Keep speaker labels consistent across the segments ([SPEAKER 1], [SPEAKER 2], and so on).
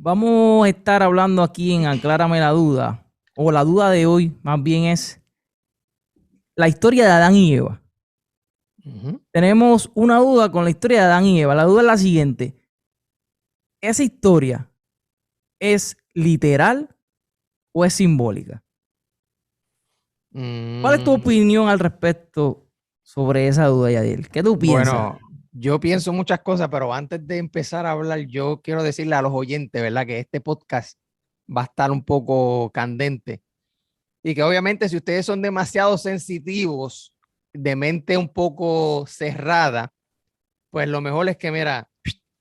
[SPEAKER 1] Vamos a estar hablando aquí en Aclárame la duda, o la duda de hoy más bien es la historia de Adán y Eva. Tenemos una duda con la historia de Adán y Eva. La duda es la siguiente. ¿Esa historia es literal o es simbólica? ¿Cuál es tu opinión al respecto sobre esa duda, Yadiel? ¿Qué tú piensas?
[SPEAKER 2] Bueno, yo pienso muchas cosas, pero antes de empezar a hablar, yo quiero decirle a los oyentes, ¿verdad? Que este podcast va a estar un poco candente y que obviamente si ustedes son demasiado sensitivos, de mente un poco cerrada, pues lo mejor es que, mira,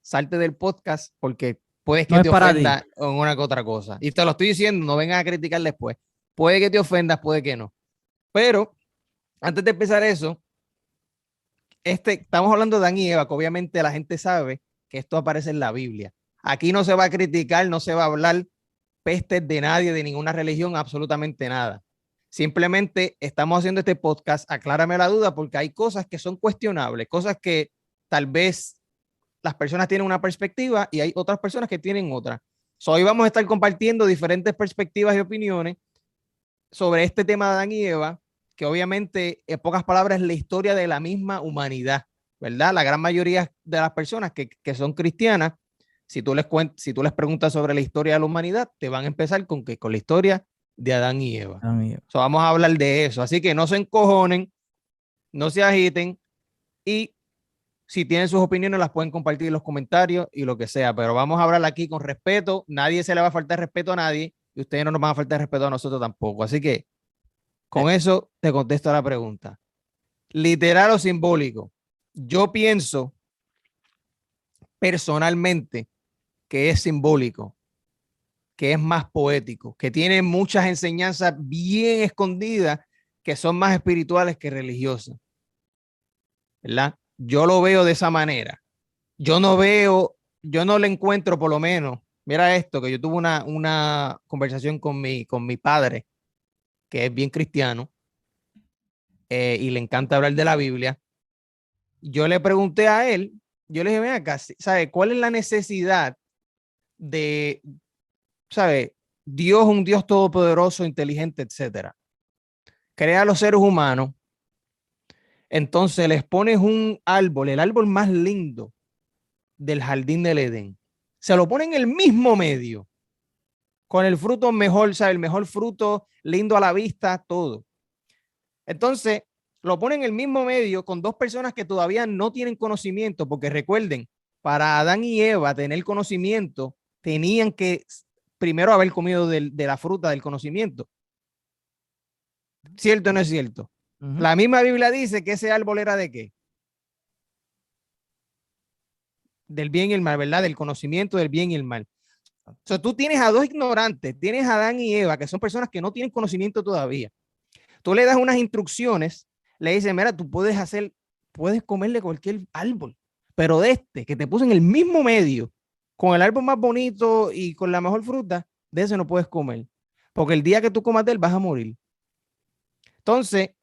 [SPEAKER 2] salte del podcast porque puedes que
[SPEAKER 1] No es
[SPEAKER 2] te
[SPEAKER 1] para ti.
[SPEAKER 2] ofenda en una que otra cosa. Y te lo estoy diciendo, no vengas a criticar después. Puede que te ofendas, puede que no. Pero antes de empezar eso, estamos hablando de Adán y Eva, que obviamente la gente sabe que esto aparece en la Biblia. Aquí no se va a criticar, no se va a hablar pestes de nadie, de ninguna religión, absolutamente nada. Simplemente estamos haciendo este podcast, aclárame la duda, porque hay cosas que son cuestionables, cosas que tal vez las personas tienen una perspectiva y hay otras personas que tienen otra. Hoy vamos a estar compartiendo diferentes perspectivas y opiniones sobre este tema de Adán y Eva, que obviamente, en pocas palabras, es la historia de la misma humanidad, ¿verdad? La gran mayoría de las personas que son cristianas, si tú les preguntas sobre la historia de la humanidad, te van a empezar con la historia de Adán y Eva. Vamos a hablar de eso. Así que no se encojonen, no se agiten y si tienen sus opiniones las pueden compartir en los comentarios y lo que sea, pero vamos a hablar aquí con respeto. Nadie se le va a faltar respeto a nadie y ustedes no nos van a faltar respeto a nosotros tampoco. Así que con eso te contesto a la pregunta. ¿Literal o simbólico? Yo pienso personalmente que es simbólico, que es más poético, que tiene muchas enseñanzas bien escondidas que son más espirituales que religiosas, ¿verdad? Yo lo veo de esa manera. Yo no le encuentro por lo menos, mira esto, que yo tuve una conversación con mi padre, que es bien cristiano, y le encanta hablar de la Biblia. Yo le pregunté a él, yo le dije, ven acá, ¿sabe cuál es la necesidad de, sabe, Dios, un Dios todopoderoso, inteligente, etcétera? Crea a los seres humanos, entonces les pones un árbol, el árbol más lindo del jardín del Edén, se lo pone en el mismo medio, con el fruto mejor, ¿sabe? El mejor fruto, lindo a la vista, todo. Entonces, lo ponen en el mismo medio con dos personas que todavía no tienen conocimiento, porque recuerden, para Adán y Eva tener conocimiento, tenían que primero haber comido de la fruta del conocimiento. ¿Cierto o no es cierto? La misma Biblia dice que ese árbol era ¿de qué? Del bien y el mal, ¿verdad? Del conocimiento del bien y el mal. O sea, tú tienes a dos ignorantes, tienes a Adán y Eva, que son personas que no tienen conocimiento todavía. Tú le das unas instrucciones, le dices, mira, tú puedes comerle cualquier árbol, pero de este, que te puse en el mismo medio, con el árbol más bonito y con la mejor fruta, de ese no puedes comer, porque el día que tú comas de él vas a morir. Entonces,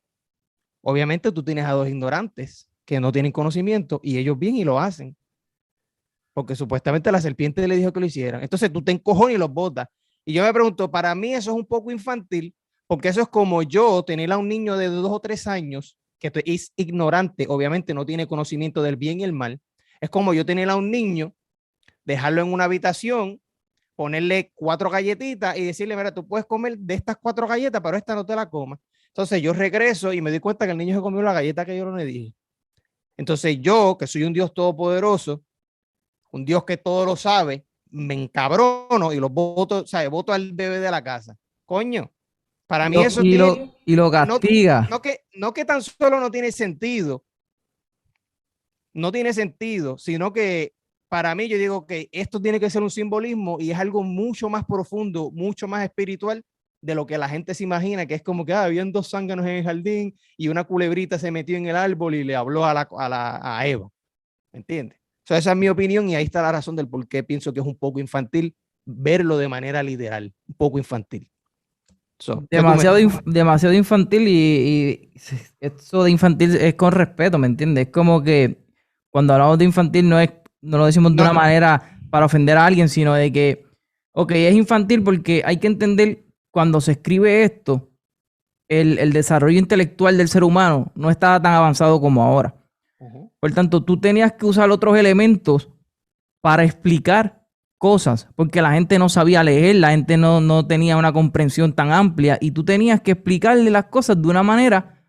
[SPEAKER 2] obviamente tú tienes a dos ignorantes que no tienen conocimiento y ellos bien y lo hacen, porque supuestamente la serpiente le dijo que lo hicieran. Entonces tú te encojones y los botas. Y yo me pregunto, para mí eso es un poco infantil, porque eso es como yo tener a un niño de 2 o 3 años que es ignorante, obviamente no tiene conocimiento del bien y el mal. Es como yo tener a un niño, dejarlo en una habitación, ponerle 4 galletitas y decirle, mira, tú puedes comer de estas 4 galletas, pero esta no te la comas. Entonces yo regreso y me doy cuenta que el niño se comió la galleta que yo no le dije. Entonces yo, que soy un Dios todopoderoso, un Dios que todo lo sabe, me encabrono y los voto, ¿sabes? Voto al bebé de la casa. Coño, para mí eso tiene,
[SPEAKER 1] lo castiga.
[SPEAKER 2] no que tan solo no tiene sentido, sino que para mí yo digo que esto tiene que ser un simbolismo y es algo mucho más profundo, mucho más espiritual de lo que la gente se imagina, que es como que habían 2 zánganos en el jardín y una culebrita se metió en el árbol y le habló a Eva. ¿Me entiendes? So, esa es mi opinión y ahí está la razón del por qué pienso que es un poco infantil verlo de manera literal, un poco infantil. So,
[SPEAKER 1] demasiado infantil y eso de infantil es con respeto, ¿me entiendes? Es como que cuando hablamos de infantil no lo decimos de una manera para ofender a alguien, sino de que Ok, es infantil porque hay que entender cuando se escribe esto, el desarrollo intelectual del ser humano no estaba tan avanzado como ahora. Por tanto, tú tenías que usar otros elementos para explicar cosas, porque la gente no sabía leer, la gente no tenía una comprensión tan amplia y tú tenías que explicarle las cosas de una manera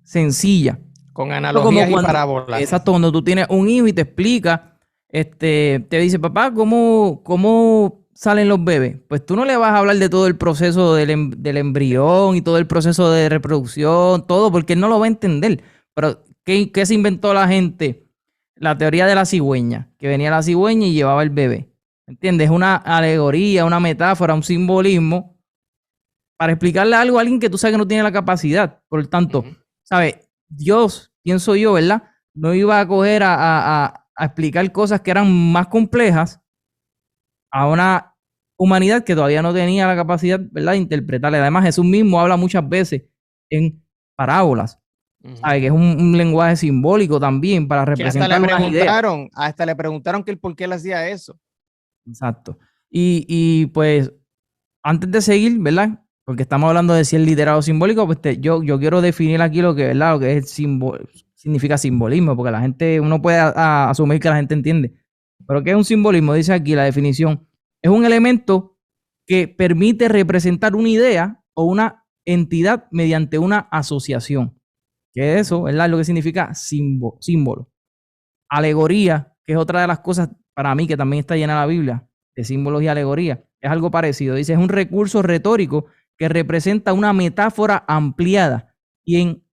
[SPEAKER 1] sencilla.
[SPEAKER 2] Con
[SPEAKER 1] Pero como
[SPEAKER 2] analogías y parábolas.
[SPEAKER 1] exacto, cuando tú tienes un hijo y te explica, te dice, papá, ¿cómo salen los bebés? Pues tú no le vas a hablar de todo el proceso del embrión y todo el proceso de reproducción, todo, porque él no lo va a entender. Pero, ¿qué se inventó la gente? La teoría de la cigüeña, que venía la cigüeña y llevaba el bebé. ¿Entiendes? Es una alegoría, una metáfora, un simbolismo para explicarle algo a alguien que tú sabes que no tiene la capacidad. Por lo tanto, ¿sabes? Dios, pienso yo, ¿verdad? No iba a coger a explicar cosas que eran más complejas a una humanidad que todavía no tenía la capacidad, ¿verdad?, de interpretarle. Además, Jesús mismo habla muchas veces en parábolas, ¿sabes? Que es un lenguaje simbólico también para
[SPEAKER 2] Que hasta
[SPEAKER 1] representar unas ideas.
[SPEAKER 2] le preguntaron que el por qué él hacía eso.
[SPEAKER 1] Exacto. Y pues, antes de seguir, ¿verdad? Porque estamos hablando de si es liderazgo simbólico, pues yo quiero definir aquí lo que, ¿verdad? Lo que es significa simbolismo, porque la gente, uno puede asumir que la gente entiende. Pero ¿qué es un simbolismo? Dice aquí la definición. Es un elemento que permite representar una idea o una entidad mediante una asociación. Que es eso, ¿verdad? Lo que significa símbolo. Alegoría, que es otra de las cosas para mí que también está llena la Biblia, de símbolos y alegoría. Es algo parecido. Dice, es un recurso retórico que representa una metáfora ampliada y en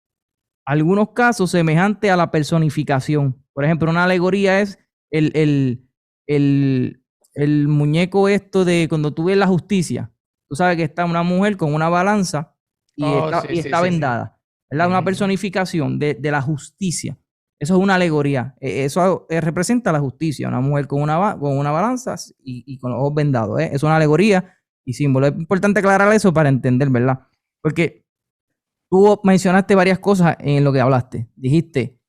[SPEAKER 1] algunos casos semejante a la personificación. Por ejemplo, una alegoría es el, el, el, el muñeco esto de cuando tú ves la justicia. Tú sabes que está una mujer con una balanza y está vendada. ¿Verdad? Una personificación de la justicia. Eso es una alegoría. Eso representa la justicia. Una mujer con una balanza y con los ojos vendados. Es una alegoría y símbolo. Es importante aclarar eso para entender, ¿verdad? Porque tú mencionaste varias cosas en lo que hablaste. Dijiste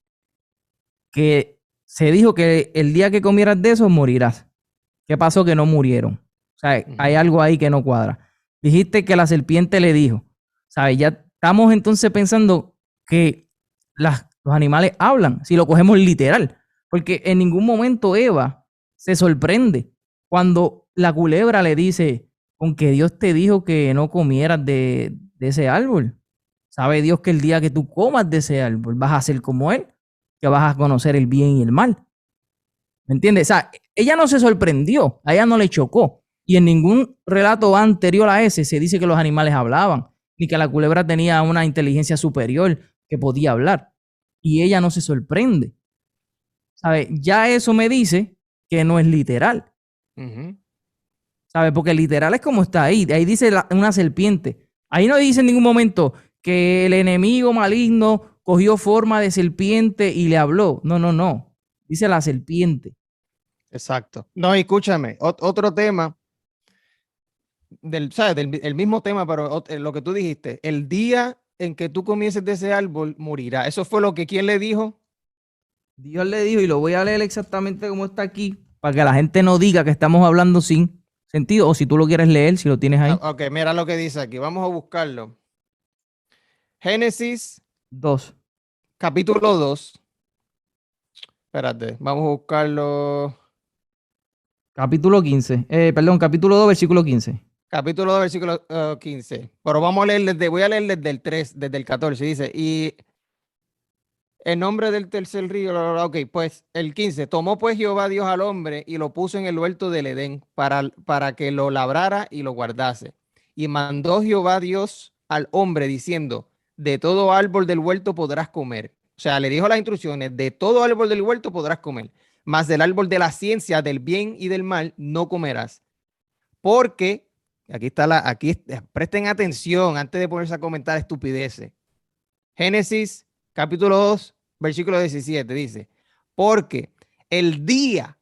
[SPEAKER 1] que se dijo que el día que comieras de eso morirás. ¿Qué pasó? Que no murieron. O sea, hay algo ahí que no cuadra. Dijiste que la serpiente le dijo. ¿Sabes? Ya estamos entonces pensando que los animales hablan, si lo cogemos literal. Porque en ningún momento Eva se sorprende cuando la culebra le dice, con que Dios te dijo que no comieras de ese árbol. Sabe Dios que el día que tú comas de ese árbol vas a ser como Él, que vas a conocer el bien y el mal. ¿Me entiendes? O sea, ella no se sorprendió, a ella no le chocó. Y en ningún relato anterior a ese se dice que los animales hablaban, ni que la culebra tenía una inteligencia superior que podía hablar. Y ella no se sorprende. ¿Sabe? Ya eso me dice que no es literal. ¿Sabe? Porque literal es como está ahí. Ahí dice una serpiente. Ahí no dice en ningún momento que el enemigo maligno cogió forma de serpiente y le habló. No, no, no. Dice la serpiente.
[SPEAKER 2] Exacto. No, y escúchame, otro tema ¿sabes? El mismo tema, pero lo que tú dijiste, el día en que tú comiences de ese árbol morirá. Eso fue lo que ¿quién le dijo?
[SPEAKER 1] Dios le dijo, y lo voy a leer exactamente como está aquí, para que la gente no diga que estamos hablando sin sentido, o si tú lo quieres leer, si lo tienes ahí.
[SPEAKER 2] Ok, mira lo que dice aquí. Vamos a buscarlo. Génesis
[SPEAKER 1] 2.
[SPEAKER 2] capítulo 2. Espérate, vamos a buscarlo.
[SPEAKER 1] Capítulo 15. Perdón, capítulo 2, versículo 15.
[SPEAKER 2] Capítulo 2, versículo 15. Pero vamos a leer voy a leer desde el 3, desde el 14. Dice, y en nombre del tercer río, ok, pues el 15. Tomó pues Jehová Dios al hombre y lo puso en el huerto del Edén para que lo labrara y lo guardase. Y mandó Jehová Dios al hombre diciendo, de todo árbol del huerto podrás comer. O sea, le dijo las instrucciones, de todo árbol del huerto podrás comer, mas del árbol de la ciencia, del bien y del mal, no comerás. Porque, presten atención antes de ponerse a comentar estupideces. Génesis capítulo 2, versículo 17 dice, porque el día,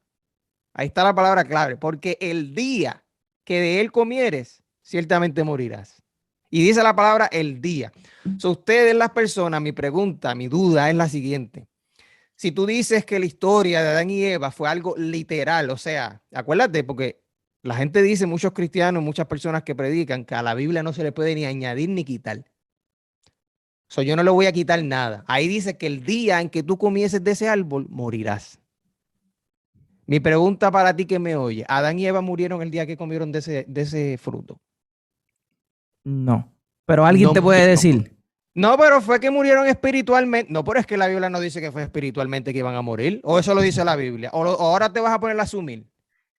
[SPEAKER 2] ahí está la palabra clave, porque el día que de él comieres, ciertamente morirás. Y dice la palabra el día. Ustedes las personas, mi pregunta, mi duda es la siguiente. Si tú dices que la historia de Adán y Eva fue algo literal, o sea, acuérdate, porque La gente dice, muchos cristianos, muchas personas que predican, que a la Biblia no se le puede ni añadir ni quitar. Yo no le voy a quitar nada. Ahí dice que el día en que tú comieses de ese árbol, morirás. Mi pregunta para ti que me oye, ¿Adán y Eva murieron el día que comieron de ese fruto?
[SPEAKER 1] No. Pero alguien
[SPEAKER 2] No
[SPEAKER 1] te puede
[SPEAKER 2] murieron.
[SPEAKER 1] decir.
[SPEAKER 2] No, pero fue que murieron espiritualmente. No, pero es que la Biblia no dice que fue espiritualmente que iban a morir. O eso lo dice la Biblia. O ahora te vas a poner a asumir.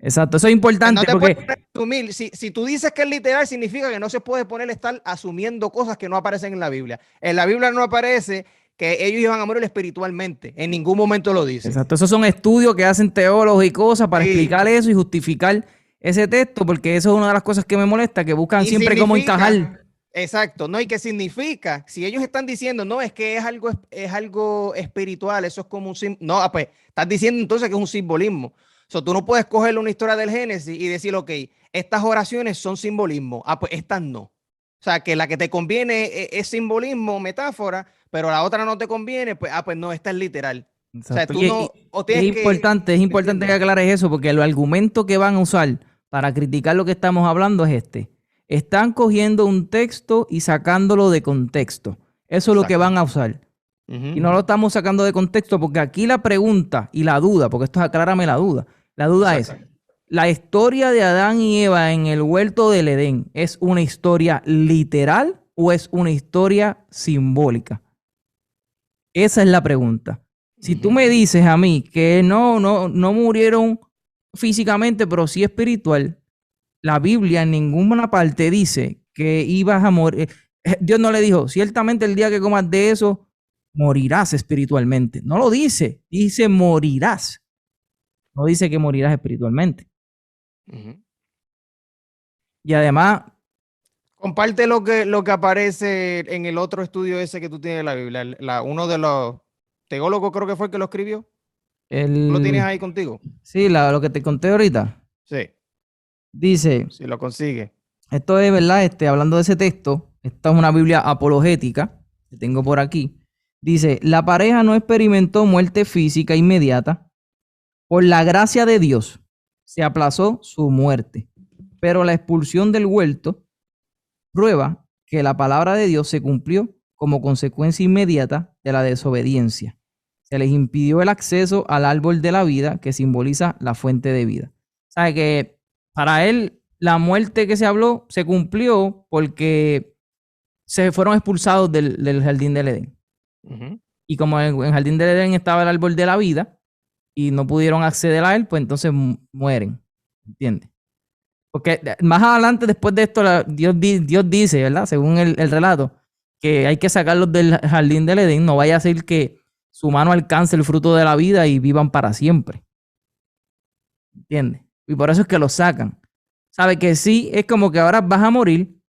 [SPEAKER 1] Exacto, eso es
[SPEAKER 2] Pues no
[SPEAKER 1] importante
[SPEAKER 2] te puedes
[SPEAKER 1] porque,
[SPEAKER 2] poner a asumir. Si tú dices que es literal, significa que no se puede poner a estar asumiendo cosas que no aparecen en la Biblia. En la Biblia no aparece que ellos iban a morir espiritualmente. En ningún momento lo dice.
[SPEAKER 1] exacto, esos son estudios que hacen teólogos y cosas para
[SPEAKER 2] Sí.
[SPEAKER 1] explicar eso y justificar ese texto, porque eso es una de las cosas que me molesta, que buscan
[SPEAKER 2] Y
[SPEAKER 1] siempre cómo
[SPEAKER 2] significa,
[SPEAKER 1] encajar.
[SPEAKER 2] exacto, ¿no? ¿Y qué significa? Si ellos están diciendo, no, es que es algo espiritual, eso es como un no, pues estás diciendo entonces que es un simbolismo. Tú no puedes coger una historia del Génesis y decir, ok, estas oraciones son simbolismo. Pues estas no. O sea, que la que te conviene es simbolismo, metáfora, pero la otra no te conviene, pues no, esta es literal. O sea,
[SPEAKER 1] Exacto.
[SPEAKER 2] tú no, o
[SPEAKER 1] Y
[SPEAKER 2] tienes que,
[SPEAKER 1] es
[SPEAKER 2] ¿me
[SPEAKER 1] importante que
[SPEAKER 2] entiendes?
[SPEAKER 1] aclares eso, porque el argumento que van a usar para criticar lo que estamos hablando es este. Están cogiendo un texto y sacándolo de contexto. Eso es lo que
[SPEAKER 2] Exacto.
[SPEAKER 1] van a usar. Y
[SPEAKER 2] Ujú.
[SPEAKER 1] no lo estamos sacando de contexto porque aquí la pregunta y la duda, porque esto es aclárame la duda. La duda es,
[SPEAKER 2] Exacto.
[SPEAKER 1] ¿la historia de Adán y Eva en el huerto del Edén es una historia literal o es una historia simbólica? Esa es la pregunta. Si tú
[SPEAKER 2] Ujú.
[SPEAKER 1] me dices a mí que no murieron físicamente, pero sí espiritual, la Biblia en ninguna parte dice que ibas a morir. Dios no le dijo, ciertamente el día que comas de eso, morirás espiritualmente. No lo dice, dice morirás. No dice que morirás espiritualmente.
[SPEAKER 2] Ujú.
[SPEAKER 1] Y además,
[SPEAKER 2] Comparte lo que aparece en el otro estudio ese que tú tienes de la Biblia. Uno de los teólogos creo que fue el que lo escribió. ¿Tú lo tienes
[SPEAKER 1] el,
[SPEAKER 2] ahí contigo?
[SPEAKER 1] sí, lo que te conté ahorita,
[SPEAKER 2] Sí,
[SPEAKER 1] dice,
[SPEAKER 2] si lo consigue.
[SPEAKER 1] esto es verdad, hablando de ese texto, esta es una Biblia apologética que tengo por aquí. Dice, la pareja no experimentó muerte física inmediata. Por la gracia de Dios se aplazó su muerte, pero la expulsión del huerto prueba que la palabra de Dios se cumplió como consecuencia inmediata de la desobediencia. Se les impidió el acceso al árbol de la vida que simboliza la fuente de vida. O sea que para él la muerte que se habló se cumplió porque se fueron expulsados del jardín del Edén.
[SPEAKER 2] Ujú.
[SPEAKER 1] Y como en el jardín del Edén estaba el árbol de la vida y no pudieron acceder a él, pues entonces mueren. ¿Entiendes? Porque más adelante, después de esto, Dios dice, ¿verdad? Según el relato, que hay que sacarlos del jardín del Edén. No vaya a ser que su mano alcance el fruto de la vida y vivan para siempre. ¿Entiendes? Y por eso es que los sacan. Sabe que sí, es como que ahora vas a morir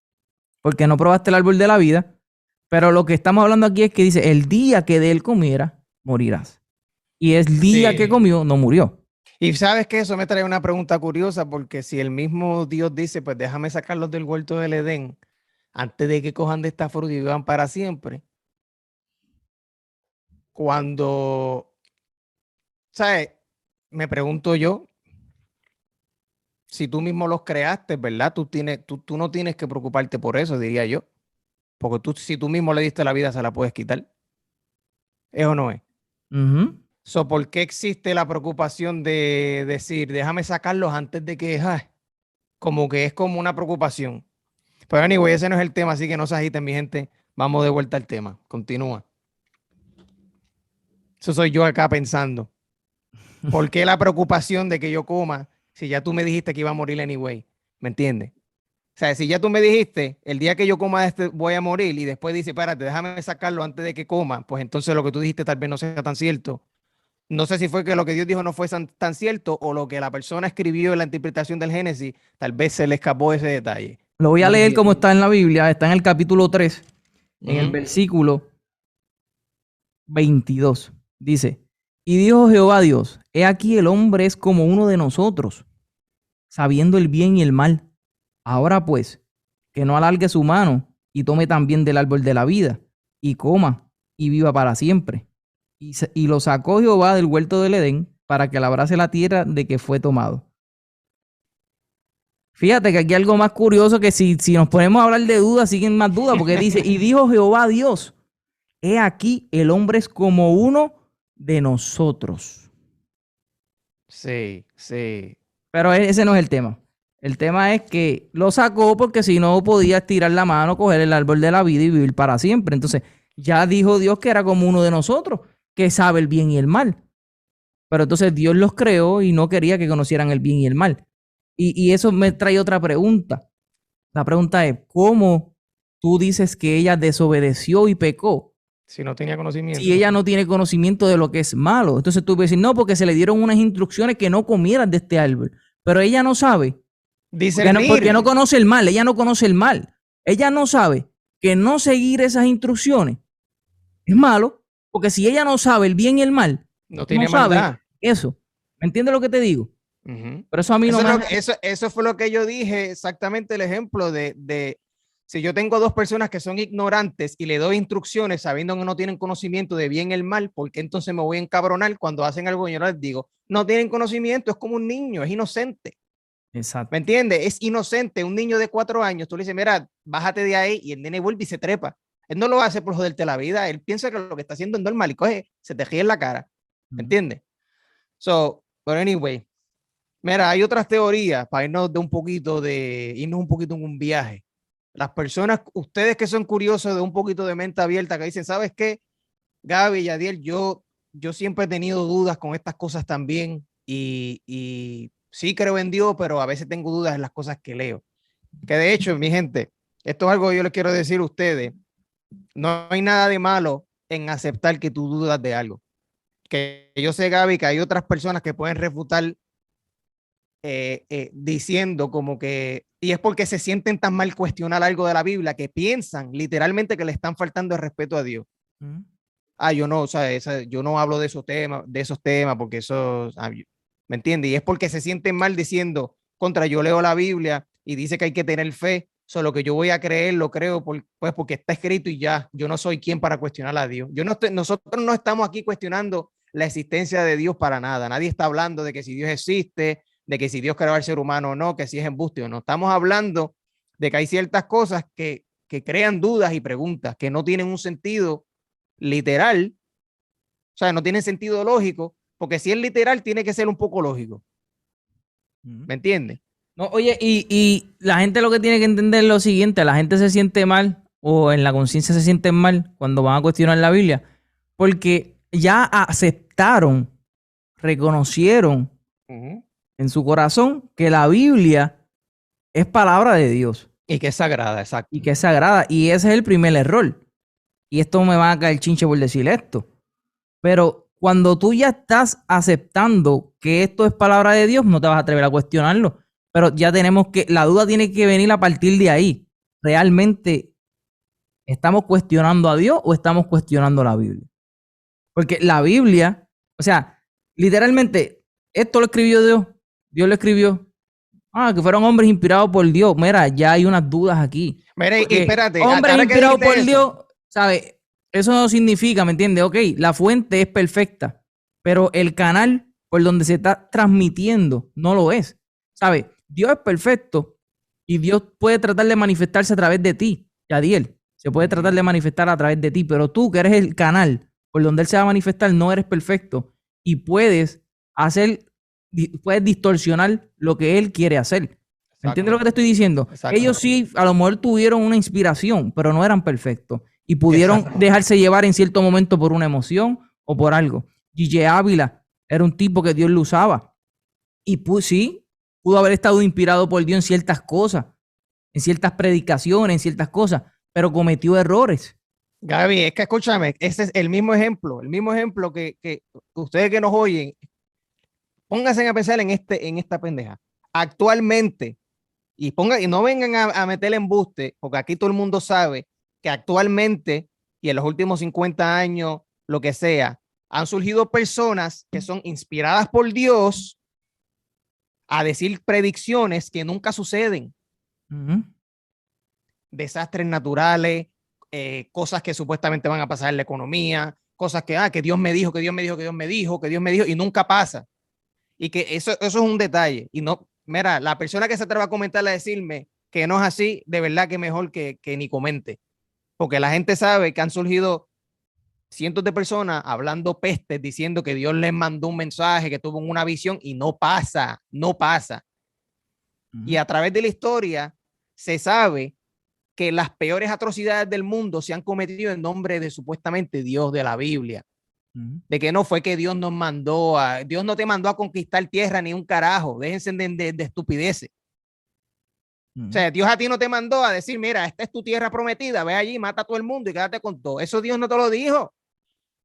[SPEAKER 1] porque no probaste el árbol de la vida, pero lo que estamos hablando aquí es que dice, el día que de él comiera, morirás. Y el día que
[SPEAKER 2] Sí.
[SPEAKER 1] comió, no murió.
[SPEAKER 2] Y sabes que eso me trae una pregunta curiosa, porque si el mismo Dios dice, pues déjame sacarlos del huerto del Edén antes de que cojan de esta fruta y vivan para siempre, cuando, ¿sabes? Me pregunto yo, si tú mismo los creaste, ¿verdad? Tú no tienes que preocuparte por eso, diría yo. Porque si tú mismo le diste la vida, se la puedes quitar. ¿Eso no es?
[SPEAKER 1] Ujú.
[SPEAKER 2] ¿Por qué existe la preocupación de decir, déjame sacarlos antes de que, como que es como una preocupación? Pero anyway, ese no es el tema, así que no se agiten, mi gente. Vamos de vuelta al tema. Continúa. Eso soy yo acá pensando. ¿Por qué la preocupación de que yo coma si ya tú me dijiste que iba a morir anyway? ¿Me entiendes? O sea, si ya tú me dijiste, el día que yo coma este voy a morir y después dice, espérate, déjame sacarlo antes de que coma, pues entonces lo que tú dijiste tal vez no sea tan cierto. No sé si fue que lo que Dios dijo no fue tan cierto o lo que la persona escribió en la interpretación del Génesis, tal vez se le escapó ese detalle.
[SPEAKER 1] Lo voy a
[SPEAKER 2] No
[SPEAKER 1] leer como
[SPEAKER 2] entiendo.
[SPEAKER 1] está en la Biblia, está en el capítulo 3, en el
[SPEAKER 2] Ujú.
[SPEAKER 1] versículo 22. Dice, y dijo Jehová Dios, he aquí el hombre es como uno de nosotros, sabiendo el bien y el mal. Ahora pues, que no alargue su mano y tome también del árbol de la vida y coma y viva para siempre. Y lo sacó Jehová del huerto del Edén para que labrase la tierra de que fue tomado. Fíjate que aquí hay algo más curioso que si nos ponemos a hablar de dudas, siguen más dudas, porque dice, y dijo Jehová a Dios, he aquí, el hombre es como uno de nosotros.
[SPEAKER 2] Sí, sí.
[SPEAKER 1] Pero ese no es el tema. El tema es que lo sacó porque si no podía estirar la mano, coger el árbol de la vida y vivir para siempre. Entonces, ya dijo Dios que era como uno de nosotros, que sabe el bien y el mal. Pero entonces Dios los creó y no quería que conocieran el bien y el mal. Y eso me trae otra pregunta. La pregunta es, ¿cómo tú dices que ella desobedeció y pecó
[SPEAKER 2] Si no tenía conocimiento.
[SPEAKER 1] si ella no tiene conocimiento de lo que es malo? Entonces tú puedes decir, no, porque se le dieron unas instrucciones que no comieran de este árbol. Pero ella no sabe, porque no conoce el mal, ella no conoce el mal. Ella no sabe que no seguir esas instrucciones es malo, porque si ella no sabe el bien y el mal,
[SPEAKER 2] no tiene
[SPEAKER 1] sabe
[SPEAKER 2] maldad.
[SPEAKER 1] eso. ¿Me entiendes lo que te digo? Pero eso a mí
[SPEAKER 2] eso fue lo que yo dije, exactamente el ejemplo de si yo tengo dos personas que son ignorantes y le doy instrucciones sabiendo que no tienen conocimiento de bien y el mal, ¿por qué entonces me voy a encabronar cuando hacen algo y yo les digo, no tienen conocimiento, es como un niño, es inocente?
[SPEAKER 1] Exacto.
[SPEAKER 2] ¿Me entiendes? Es inocente, un niño de 4 años, tú le dices, mira, bájate de ahí y el nene vuelve y se trepa. Él no lo hace por joderte la vida, él piensa que lo que está haciendo es normal y coge, se te ríe en la cara. ¿Me entiendes? So, but anyway, mira, hay otras teorías para irnos un poquito en un viaje. Las personas, ustedes que son curiosos de un poquito de mente abierta, que dicen, ¿sabes qué? Gaby y Adiel, yo siempre he tenido dudas con estas cosas también y sí creo en Dios, pero a veces tengo dudas en las cosas que leo. Que de hecho, mi gente, esto es algo que yo les quiero decir a ustedes. No hay nada de malo en aceptar que tú dudas de algo. Que yo sé, Gaby, que hay otras personas que pueden refutar diciendo como que, y es porque se sienten tan mal cuestionar algo de la Biblia que piensan literalmente que le están faltando el respeto a Dios. Yo no, o sea, yo no hablo de esos temas porque eso, ¿me entiendes? Y es porque se sienten mal diciendo, yo leo la Biblia y dice que hay que tener fe, solo que yo voy a creer, lo creo, pues porque está escrito y ya, yo no soy quien para cuestionar a Dios. Nosotros no estamos aquí cuestionando la existencia de Dios para nada. Nadie está hablando de que si Dios existe, de que si Dios creó al ser humano o no, que si es embuste o no. Estamos hablando de que hay ciertas cosas que crean dudas y preguntas que no tienen un sentido literal, o sea, no tienen sentido lógico, porque si es literal, tiene que ser un poco lógico. ¿Me entiendes?
[SPEAKER 1] No, oye, y la gente lo que tiene que entender es lo siguiente, la gente se siente mal o en la conciencia se sienten mal cuando van a cuestionar la Biblia, porque ya aceptaron, reconocieron en su corazón que la Biblia es palabra de Dios.
[SPEAKER 2] Y que es sagrada, exacto.
[SPEAKER 1] Y que es sagrada. Y ese es el primer error. Y esto me va a caer chinche por decir esto. Pero cuando tú ya estás aceptando que esto es palabra de Dios, no te vas a atrever a cuestionarlo. Pero ya tenemos que, la duda tiene que venir a partir de ahí. ¿Realmente estamos cuestionando a Dios o estamos cuestionando la Biblia? Porque la Biblia, o sea, literalmente, esto lo escribió Dios. Dios lo escribió. Que fueron hombres inspirados por Dios. Mira, ya hay unas dudas aquí.
[SPEAKER 2] Mira, y espérate.
[SPEAKER 1] Hombres inspirados por Dios, ¿sabes? Eso no significa, ¿me entiendes? Ok, la fuente es perfecta, pero el canal por donde se está transmitiendo no lo es. ¿Sabes? Dios es perfecto y Dios puede tratar de manifestarse a través de ti, Yadiel. Se puede tratar de manifestar a través de ti, pero tú que eres el canal por donde Él se va a manifestar, no eres perfecto y puedes distorsionar lo que Él quiere hacer. ¿Entiendes lo que te estoy diciendo? Ellos sí, a lo mejor tuvieron una inspiración, pero no eran perfectos. Y pudieron dejarse llevar en cierto momento por una emoción o por algo. G.J. Ávila era un tipo que Dios lo usaba. Y sí, pudo haber estado inspirado por Dios en ciertas cosas, en ciertas predicaciones, en ciertas cosas, pero cometió errores.
[SPEAKER 2] Gaby, es que escúchame, ese es el mismo ejemplo que ustedes que nos oyen, pónganse a pensar en esta pendeja. Actualmente, y no vengan a meterle embuste, porque aquí todo el mundo sabe que actualmente y en los últimos 50 años, lo que sea, han surgido personas que son inspiradas por Dios a decir predicciones que nunca suceden. Desastres naturales, cosas que supuestamente van a pasar en la economía, cosas que Dios me dijo, y nunca pasa. Y que eso es un detalle. Y no, mira, la persona que se atreva a comentar, a decirme que no es así, de verdad que mejor que ni comente. Porque la gente sabe que han surgido cientos de personas hablando pestes, diciendo que Dios les mandó un mensaje, que tuvo una visión, y no pasa, no pasa. Y a través de la historia se sabe que las peores atrocidades del mundo se han cometido en nombre de supuestamente Dios de la Biblia. De que no fue que Dios nos mandó Dios no te mandó a conquistar tierra ni un carajo. Déjense de estupideces. O sea, Dios a ti no te mandó a decir, mira, esta es tu tierra prometida, ve allí, mata a todo el mundo y quédate con todo. Eso Dios no te lo dijo. O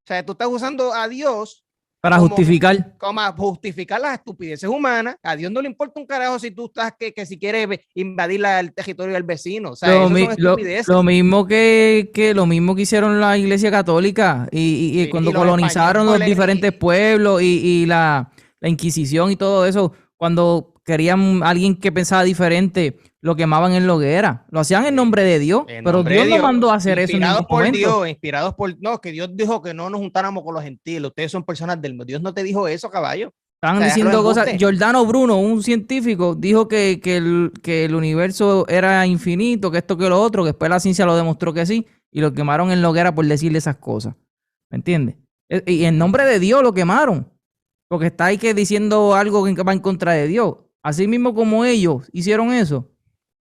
[SPEAKER 2] sea, tú estás usando a Dios
[SPEAKER 1] para justificar.
[SPEAKER 2] Como a justificar las estupideces humanas. A Dios no le importa un carajo si tú estás que si quieres invadir el territorio del vecino. O sea, eso son estupideces.
[SPEAKER 1] Lo mismo que lo mismo que hicieron la Iglesia Católica y
[SPEAKER 2] Sí,
[SPEAKER 1] cuando
[SPEAKER 2] y los
[SPEAKER 1] colonizaron los
[SPEAKER 2] españoles
[SPEAKER 1] diferentes pueblos y la Inquisición y todo eso, cuando querían alguien que pensaba diferente, lo quemaban en la hoguera. Lo hacían en nombre de Dios, pero Dios no mandó a hacer eso en ningún momento.
[SPEAKER 2] Inspirados por no, que Dios dijo que no nos juntáramos con los gentiles. Ustedes son personas del mundo. Dios no te dijo eso, caballo.
[SPEAKER 1] Estaban diciendo cosas. Giordano Bruno, un científico, dijo que el universo era infinito, que esto, que lo otro, que después la ciencia lo demostró que sí, y lo quemaron en la hoguera por decirle esas cosas. ¿Me entiendes? Y en nombre de Dios lo quemaron, porque está ahí que diciendo algo que va en contra de Dios. Así mismo como ellos hicieron eso,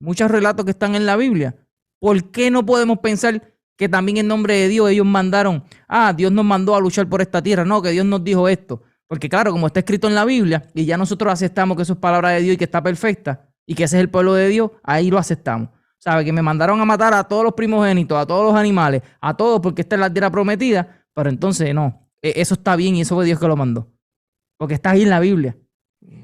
[SPEAKER 1] muchos relatos que están en la Biblia, ¿por qué no podemos pensar que también en nombre de Dios ellos mandaron, Dios nos mandó a luchar por esta tierra? No, que Dios nos dijo esto. Porque claro, como está escrito en la Biblia y ya nosotros aceptamos que eso es palabra de Dios y que está perfecta y que ese es el pueblo de Dios, ahí lo aceptamos. ¿Sabe? Que me mandaron a matar a todos los primogénitos, a todos los animales, a todos porque esta es la tierra prometida, pero entonces no, eso está bien y eso fue Dios que lo mandó. Porque está ahí en la Biblia.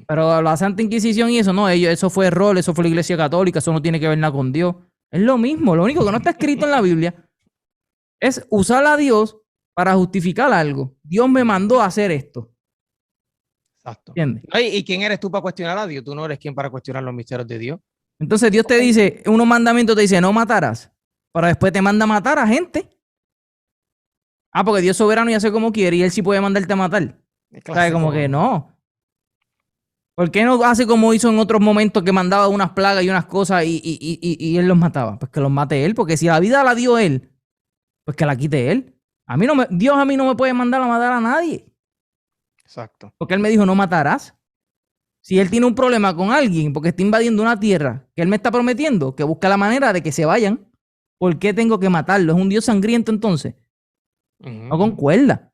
[SPEAKER 1] Pero la Santa Inquisición y eso no, eso fue error, eso fue la Iglesia Católica, eso no tiene que ver nada con Dios. Es lo mismo, lo único que no está escrito en la Biblia es usar a Dios para justificar algo. Dios me mandó a hacer esto.
[SPEAKER 2] Exacto. ¿Y quién eres tú para cuestionar a Dios? Tú no eres quien para cuestionar los misterios de Dios.
[SPEAKER 1] Entonces Dios te dice, unos mandamientos te dice, no matarás, pero después te manda a matar a gente. Porque Dios es soberano y hace como quiere y Él sí puede mandarte a matar. ¿Sabes? Como que no. ¿Por qué no hace como hizo en otros momentos que mandaba unas plagas y unas cosas y Él los mataba? Pues que los mate Él, porque si la vida la dio Él, pues que la quite Él. Dios a mí no me puede mandar a matar a nadie.
[SPEAKER 2] Exacto.
[SPEAKER 1] Porque Él me dijo, no matarás. Si Él tiene un problema con alguien porque está invadiendo una tierra que Él me está prometiendo, que busca la manera de que se vayan, ¿por qué tengo que matarlo? ¿Es un Dios sangriento entonces? No concuerda.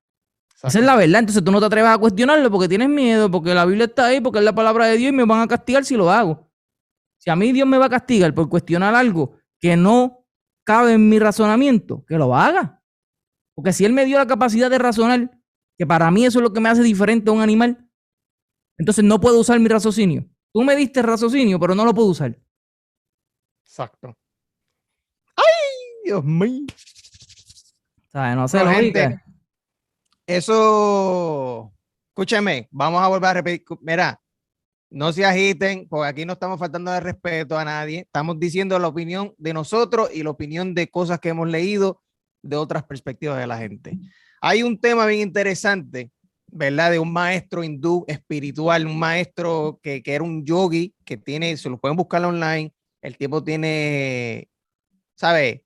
[SPEAKER 1] Exacto. Esa es la verdad. Entonces tú no te atreves a cuestionarlo porque tienes miedo, porque la Biblia está ahí, porque es la palabra de Dios y me van a castigar si lo hago. Si a mí Dios me va a castigar por cuestionar algo que no cabe en mi razonamiento, que lo haga. Porque si Él me dio la capacidad de razonar, que para mí eso es lo que me hace diferente a un animal, entonces no puedo usar mi raciocinio. Tú me diste raciocinio, pero no lo puedo usar.
[SPEAKER 2] Exacto. ¡Ay, Dios mío!
[SPEAKER 1] ¿Sabes? No sé, lógica.
[SPEAKER 2] Eso, escúchame, vamos a volver a repetir. Mira, no se agiten, porque aquí no estamos faltando de respeto a nadie. Estamos diciendo la opinión de nosotros y la opinión de cosas que hemos leído de otras perspectivas de la gente. Hay un tema bien interesante, ¿verdad? De un maestro hindú espiritual, un maestro que era un yogi, que tiene, se lo pueden buscar online. El tipo tiene, ¿sabe?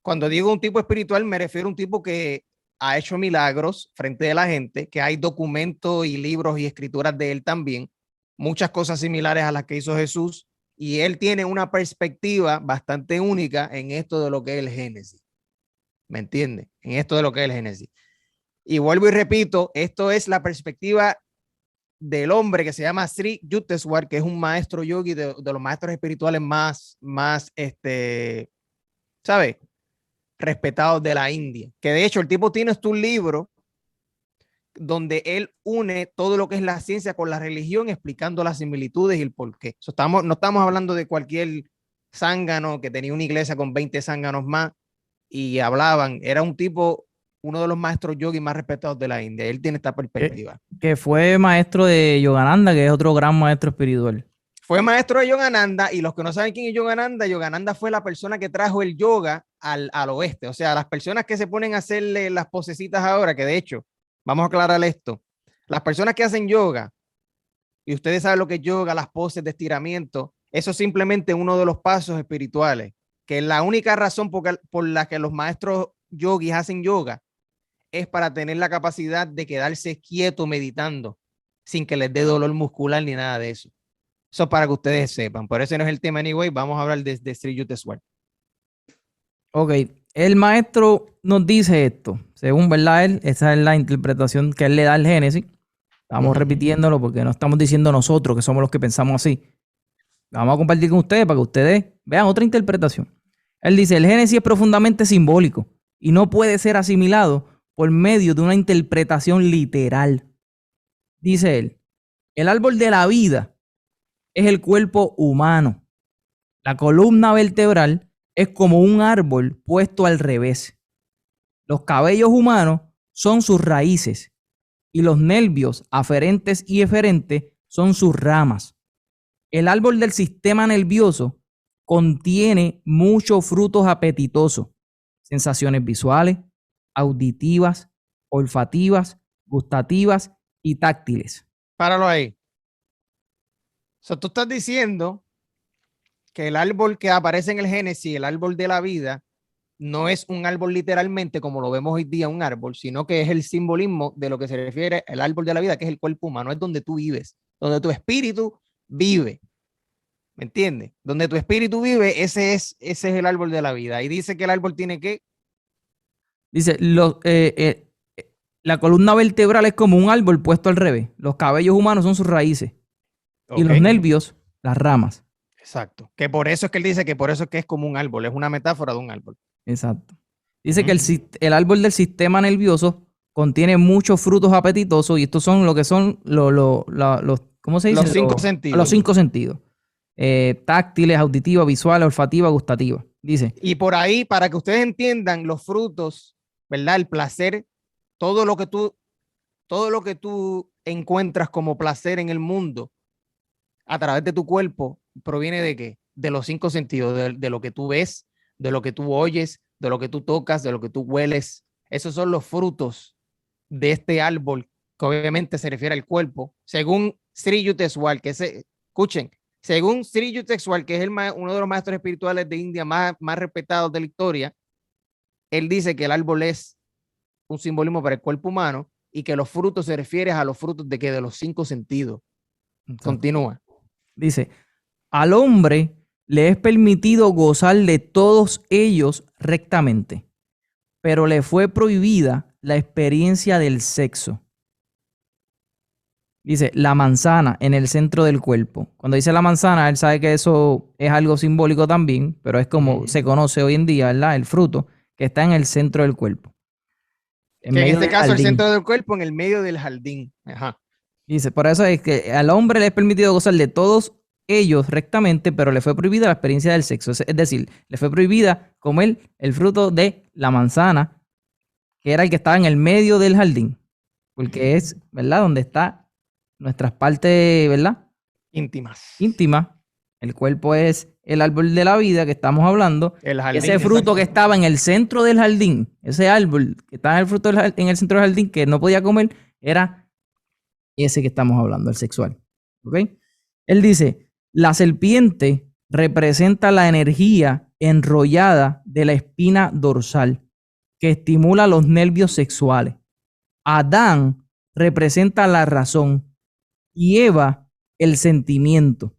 [SPEAKER 2] Cuando digo un tipo espiritual, me refiero a un tipo que ha hecho milagros frente a la gente, que hay documentos y libros y escrituras de él también, muchas cosas similares a las que hizo Jesús, y él tiene una perspectiva bastante única en esto de lo que es el Génesis. ¿Me entiende? En esto de lo que es el Génesis. Y vuelvo y repito, esto es la perspectiva del hombre que se llama Sri Yukteswar, que es un maestro yogi de los maestros espirituales más ¿sabe? Respetados de la India. Que de hecho el tipo tiene un libro donde él une todo lo que es la ciencia con la religión, explicando las similitudes y el porqué. No estamos hablando de cualquier zángano que tenía una iglesia con 20 zánganos más y hablaban. Era un tipo, uno de los maestros yogis más respetados de la India. Él tiene esta perspectiva.
[SPEAKER 1] Que fue maestro de Yogananda, que es otro gran maestro espiritual.
[SPEAKER 2] Fue maestro de Yogananda, y los que no saben quién es Yogananda, Yogananda fue la persona que trajo el yoga al oeste. O sea, las personas que se ponen a hacerle las posecitas ahora, que de hecho, vamos a aclarar esto, las personas que hacen yoga y ustedes saben lo que es yoga, las poses de estiramiento, eso es simplemente uno de los pasos espirituales, que la única razón por la que los maestros yogis hacen yoga es para tener la capacidad de quedarse quieto meditando sin que les dé dolor muscular ni nada de eso. Eso para que ustedes sepan. Por eso no es el tema anyway. Vamos a hablar de Sri Yukteswar.
[SPEAKER 1] Ok, el maestro nos dice esto, según verdad él, esa es la interpretación que él le da al Génesis. Estamos repitiéndolo porque no estamos diciendo nosotros que somos los que pensamos así. Vamos a compartir con ustedes para que ustedes vean otra interpretación. Él dice, el Génesis es profundamente simbólico y no puede ser asimilado por medio de una interpretación literal. Dice él, el árbol de la vida es el cuerpo humano. La columna vertebral es como un árbol puesto al revés. Los cabellos humanos son sus raíces y los nervios aferentes y eferentes son sus ramas. El árbol del sistema nervioso contiene muchos frutos apetitosos, sensaciones visuales, auditivas, olfativas, gustativas y táctiles.
[SPEAKER 2] Páralo ahí. So, tú estás diciendo que el árbol que aparece en el Génesis, el árbol de la vida, no es un árbol literalmente como lo vemos hoy día un árbol, sino que es el simbolismo de lo que se refiere el árbol de la vida, que es el cuerpo humano, es donde tú vives, donde tu espíritu vive. ¿Me entiendes? Donde tu espíritu vive, ese es el árbol de la vida. Y dice que el árbol tiene que...
[SPEAKER 1] Dice, la columna vertebral es como un árbol puesto al revés. Los cabellos humanos son sus raíces. Y los nervios, las ramas.
[SPEAKER 2] Exacto. Que por eso es que él dice que por eso es que es como un árbol. Es una metáfora de un árbol.
[SPEAKER 1] Exacto. Dice que el árbol del sistema nervioso contiene muchos frutos apetitosos y estos son lo que son los ¿cómo se dice?
[SPEAKER 2] Los 5 sentidos.
[SPEAKER 1] Los 5 sentidos. Táctiles, auditiva, visual, olfativa, gustativa. Dice.
[SPEAKER 2] Y por ahí, para que ustedes entiendan los frutos, ¿verdad? El placer, todo lo que tú encuentras como placer en el mundo a través de tu cuerpo, ¿proviene de qué? De los 5 sentidos, de lo que tú ves, de lo que tú oyes, de lo que tú tocas, de lo que tú hueles. Esos son los frutos de este árbol, que obviamente se refiere al cuerpo, según Sri Yukteswar, escuchen, según Sri Yukteswar, que es uno de los maestros espirituales de India más respetados de la historia, él dice que el árbol es un simbolismo para el cuerpo humano y que los frutos se refieren a los frutos de los 5 sentidos. Exacto. Continúa.
[SPEAKER 1] Dice, al hombre le es permitido gozar de todos ellos rectamente, pero le fue prohibida la experiencia del sexo. Dice, la manzana en el centro del cuerpo. Cuando dice la manzana, él sabe que eso es algo simbólico también, pero es como se conoce hoy en día, ¿verdad? El fruto que está en el centro del cuerpo.
[SPEAKER 2] En este caso, el centro del cuerpo en el medio del jardín. Ajá.
[SPEAKER 1] Dice, por eso es que al hombre le es permitido gozar de todos ellos rectamente, pero le fue prohibida la experiencia del sexo. Es decir, le fue prohibida comer el fruto de la manzana, que era el que estaba en el medio del jardín, porque es, ¿verdad? Donde está nuestras partes, ¿verdad?
[SPEAKER 2] Íntimas.
[SPEAKER 1] El cuerpo es el árbol de la vida que estamos hablando. El jardín, ese fruto que estaba en el centro del jardín, ese árbol que estaba en el centro del jardín que no podía comer, era ese que estamos hablando, el sexual. ¿Ok? Él dice, la serpiente representa la energía enrollada de la espina dorsal que estimula los nervios sexuales. Adán representa la razón y Eva el sentimiento.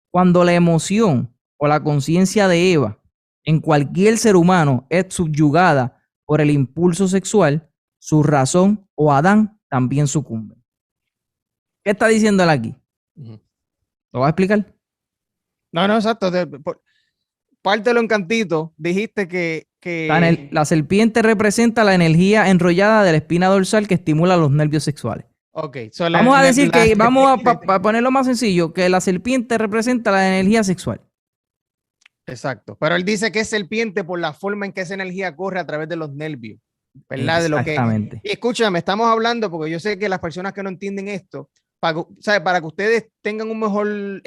[SPEAKER 1] Cuando la emoción o la conciencia de Eva en cualquier ser humano es subyugada por el impulso sexual, su razón o Adán también sucumbe. ¿Qué está diciendo él aquí? ¿Lo va a explicar?
[SPEAKER 2] No, exacto. Pártelo en cantito. Dijiste que...
[SPEAKER 1] La serpiente representa la energía enrollada de la espina dorsal que estimula los nervios sexuales.
[SPEAKER 2] Okay.
[SPEAKER 1] Vamos a decir que, para ponerlo más sencillo, que la serpiente representa la energía sexual.
[SPEAKER 2] Exacto. Pero él dice que es serpiente por la forma en que esa energía corre a través de los nervios. ¿Verdad?
[SPEAKER 1] Exactamente.
[SPEAKER 2] Y escúchame, estamos hablando, porque yo sé que las personas que no entienden esto, para que ustedes tengan un mejor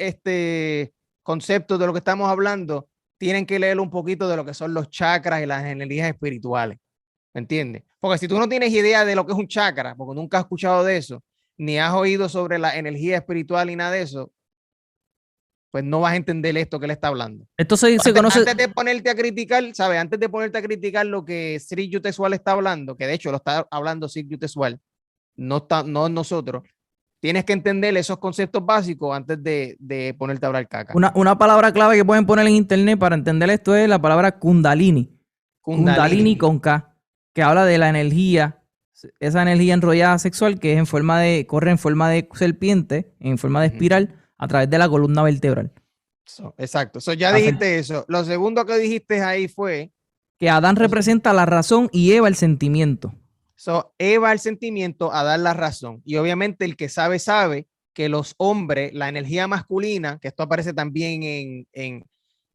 [SPEAKER 2] concepto de lo que estamos hablando, tienen que leer un poquito de lo que son los chakras y las energías espirituales. ¿Me entiendes? Porque si tú no tienes idea de lo que es un chakra, porque nunca has escuchado de eso, ni has oído sobre la energía espiritual ni nada de eso, pues no vas a entender esto que él está hablando.
[SPEAKER 1] Esto se
[SPEAKER 2] Antes,
[SPEAKER 1] conoce.
[SPEAKER 2] antes de ponerte a criticar, ¿sabes? Antes de ponerte a criticar lo que Sri Yukteswar está hablando, que de hecho lo está hablando Sri Yukteswar, no nosotros, tienes que entender esos conceptos básicos antes de ponerte a hablar caca.
[SPEAKER 1] Una palabra clave que pueden poner en internet para entender esto es la palabra Kundalini. Kundalini con K, que habla de la energía, esa energía enrollada sexual que es corre en forma de serpiente, en forma de espiral, a través de la columna vertebral.
[SPEAKER 2] Exacto. Ya dijiste eso. Lo segundo que dijiste ahí fue
[SPEAKER 1] que Adán representa la razón y Eva el sentimiento.
[SPEAKER 2] Eva el sentimiento, Adán la razón. Y obviamente el que sabe que los hombres, la energía masculina, que esto aparece también en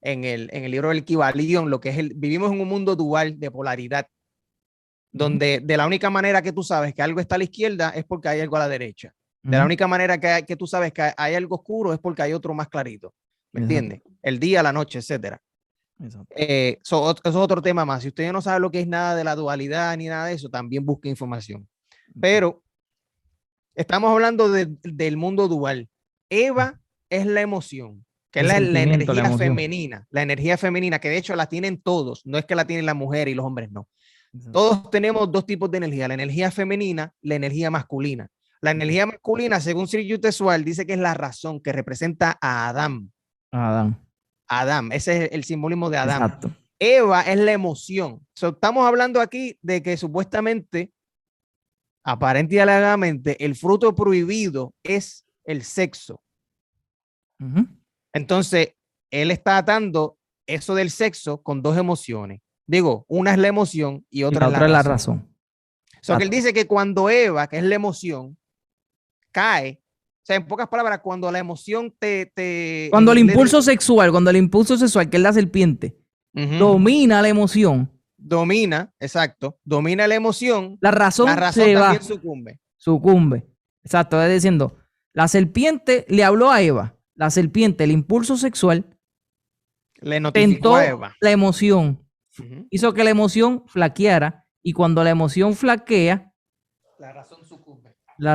[SPEAKER 2] el libro del Kybalión, lo que es vivimos en un mundo dual de polaridad, donde de la única manera que tú sabes que algo está a la izquierda es porque hay algo a la derecha. De la única manera que tú sabes que hay algo oscuro es porque hay otro más clarito. ¿Me entiendes? El día, la noche, etcétera. Eso es otro tema más. Si usted no sabe lo que es nada de la dualidad ni nada de eso, también busque información. Pero estamos hablando del mundo dual. Eva es la emoción, que es la energía femenina. La energía femenina, que de hecho la tienen todos. No es que la tienen la mujer y los hombres no. Todos tenemos dos tipos de energía, la energía femenina, la energía masculina. La energía masculina, según Sri Yukteswar, dice que es la razón que representa a Adán. Adán, ese es el simbolismo de Adán. Exacto. Eva es la emoción. Estamos hablando aquí de que supuestamente, aparente y alegadamente, el fruto prohibido es el sexo. Entonces, él está atando eso del sexo con dos emociones. Digo, una es la emoción y otra es la razón. Que él dice que cuando Eva, que es la emoción, cae, o sea, en pocas palabras, cuando la emoción
[SPEAKER 1] cuando el impulso sexual, que es la serpiente, domina la emoción.
[SPEAKER 2] Domina la emoción.
[SPEAKER 1] La razón
[SPEAKER 2] también
[SPEAKER 1] sucumbe. Exacto, es diciendo, la serpiente le habló a Eva. La serpiente, el impulso sexual,
[SPEAKER 2] le notificó a Eva.
[SPEAKER 1] La emoción. Hizo que la emoción flaqueara, y cuando la emoción flaquea, la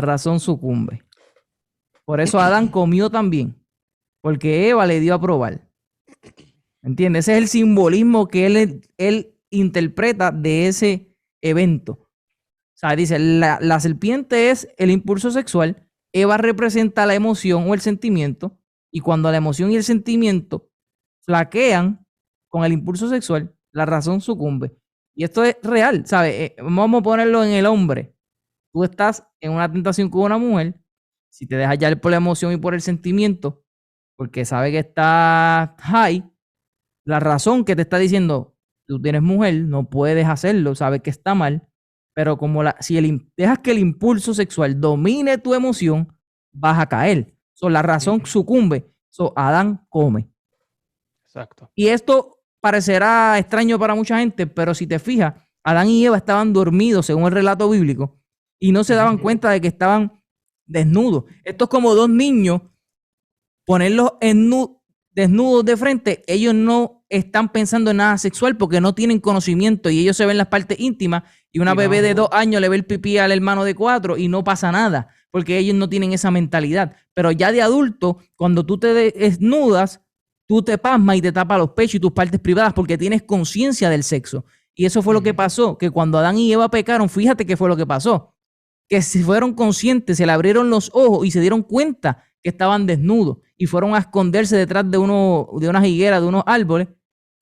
[SPEAKER 1] razón sucumbe. Por eso Adán comió también, porque Eva le dio a probar. ¿Entiendes? Ese es el simbolismo que él interpreta de ese evento. O sea, dice, la serpiente es el impulso sexual, Eva representa la emoción o el sentimiento, y cuando la emoción y el sentimiento flaquean con el impulso sexual, la razón sucumbe. Y esto es real, ¿sabes? Vamos a ponerlo en el hombre. Tú estás en una tentación con una mujer, si te dejas llevar por la emoción y por el sentimiento, porque sabe que está high, la razón que te está diciendo, tú tienes mujer, no puedes hacerlo, sabes que está mal, pero como si dejas que el impulso sexual domine tu emoción, vas a caer. La razón sucumbe. Adán come.
[SPEAKER 2] Exacto.
[SPEAKER 1] Y esto parecerá extraño para mucha gente, pero si te fijas, Adán y Eva estaban dormidos, según el relato bíblico, y no se daban cuenta de que estaban desnudos. Esto es como dos niños, ponerlos desnudos de frente. Ellos no están pensando en nada sexual porque no tienen conocimiento y ellos se ven las partes íntimas, y una bebé de 2 años le ve el pipí al hermano de 4 y no pasa nada porque ellos no tienen esa mentalidad. Pero ya de adulto, cuando tú te desnudas, tú te pasmas y te tapas los pechos y tus partes privadas porque tienes conciencia del sexo. Y eso fue lo que pasó, que cuando Adán y Eva pecaron, fíjate qué fue lo que pasó. Que se fueron conscientes, se le abrieron los ojos y se dieron cuenta que estaban desnudos y fueron a esconderse detrás de unas higueras, de unos árboles.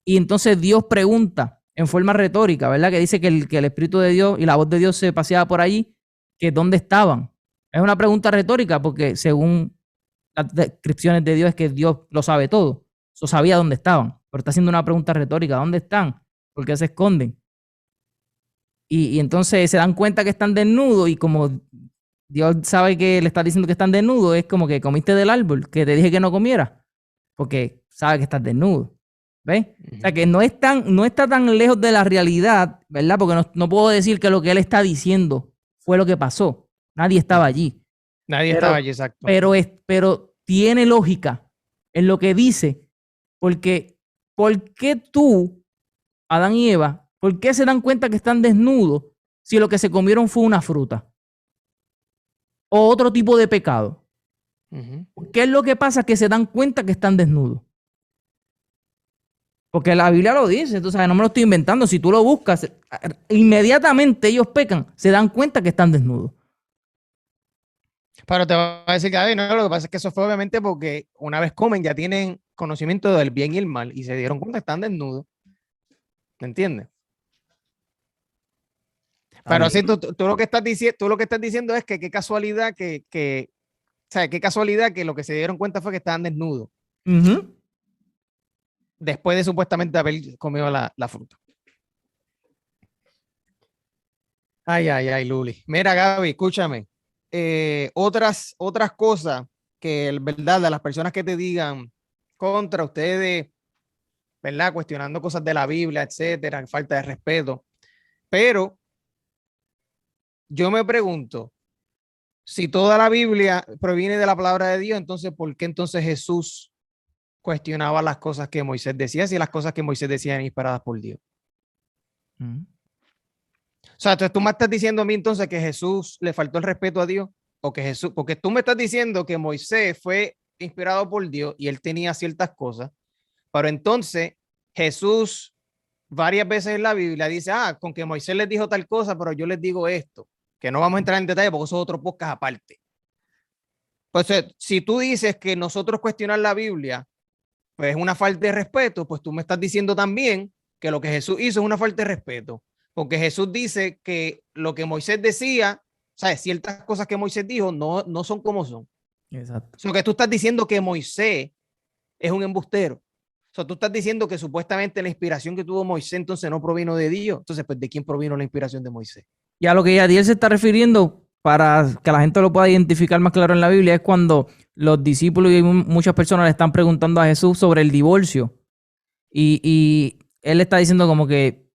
[SPEAKER 1] Y entonces Dios pregunta en forma retórica, ¿verdad? Que dice que el Espíritu de Dios y la voz de Dios se paseaba por allí, que ¿dónde estaban? Es una pregunta retórica porque según las descripciones de Dios es que Dios lo sabe todo. Eso sabía dónde estaban, pero está haciendo una pregunta retórica. ¿Dónde están? ¿Por qué se esconden? Y entonces se dan cuenta que están desnudos, y como Dios sabe que le está diciendo que están desnudos, es como que comiste del árbol que te dije que no comieras, porque sabe que estás desnudo. ¿Ves? O sea que no está tan lejos de la realidad, ¿verdad? Porque no puedo decir que lo que él está diciendo fue lo que pasó. Nadie estaba allí.
[SPEAKER 2] Nadie estaba allí, exacto.
[SPEAKER 1] Pero tiene lógica en lo que dice, porque ¿por qué tú, Adán y Eva, por qué se dan cuenta que están desnudos si lo que se comieron fue una fruta? o otro tipo de pecado.
[SPEAKER 2] Ujú.
[SPEAKER 1] ¿Qué es lo que pasa? Que se dan cuenta que están desnudos. Porque la Biblia lo dice, tú sabes, no me lo estoy inventando. Si tú lo buscas, inmediatamente ellos pecan, se dan cuenta que están desnudos.
[SPEAKER 2] Pero te va a decir que "Ay, no, lo que pasa es que eso fue obviamente porque una vez comen ya tienen conocimiento del bien y el mal y se dieron cuenta que están desnudos. ¿Me entiendes? Pero sí, tú lo que estás diciendo, tú lo que estás diciendo es que qué casualidad o sea, qué casualidad que lo que se dieron cuenta fue que estaban desnudos
[SPEAKER 1] Ujú.
[SPEAKER 2] después de supuestamente haber comido la fruta. Ay, ay, ay, Luli. Mira, Gaby, escúchame. Otras cosas que, verdad, de las personas que te digan contra ustedes, ¿verdad? Cuestionando cosas de la Biblia, etcétera, falta de respeto. Pero yo me pregunto, si toda la Biblia proviene de la palabra de Dios, entonces, ¿por qué entonces Jesús cuestionaba las cosas que Moisés decía si las cosas que Moisés decía eran inspiradas por Dios?
[SPEAKER 1] Ujú.
[SPEAKER 2] O sea, entonces tú me estás diciendo a mí entonces que Jesús le faltó el respeto a Dios o que Jesús, porque tú me estás diciendo que Moisés fue inspirado por Dios y él tenía ciertas cosas, pero entonces Jesús varias veces en la Biblia dice, con que Moisés les dijo tal cosa, pero yo les digo esto, que no vamos a entrar en detalle porque eso es otro podcast aparte. Pues si tú dices que nosotros cuestionar la Biblia pues es una falta de respeto, pues tú me estás diciendo también que lo que Jesús hizo es una falta de respeto, porque Jesús dice que lo que Moisés decía, ¿sabes? Ciertas cosas que Moisés dijo no son como son.
[SPEAKER 1] Exacto.
[SPEAKER 2] O sea, que tú estás diciendo que Moisés es un embustero. O sea, tú estás diciendo que supuestamente la inspiración que tuvo Moisés entonces no provino de Dios. Entonces, pues, ¿de quién provino la inspiración de Moisés?
[SPEAKER 1] Y a lo que Yadiel se está refiriendo, para que la gente lo pueda identificar más claro en la Biblia, es cuando los discípulos y muchas personas le están preguntando a Jesús sobre el divorcio. Y él está diciendo como que,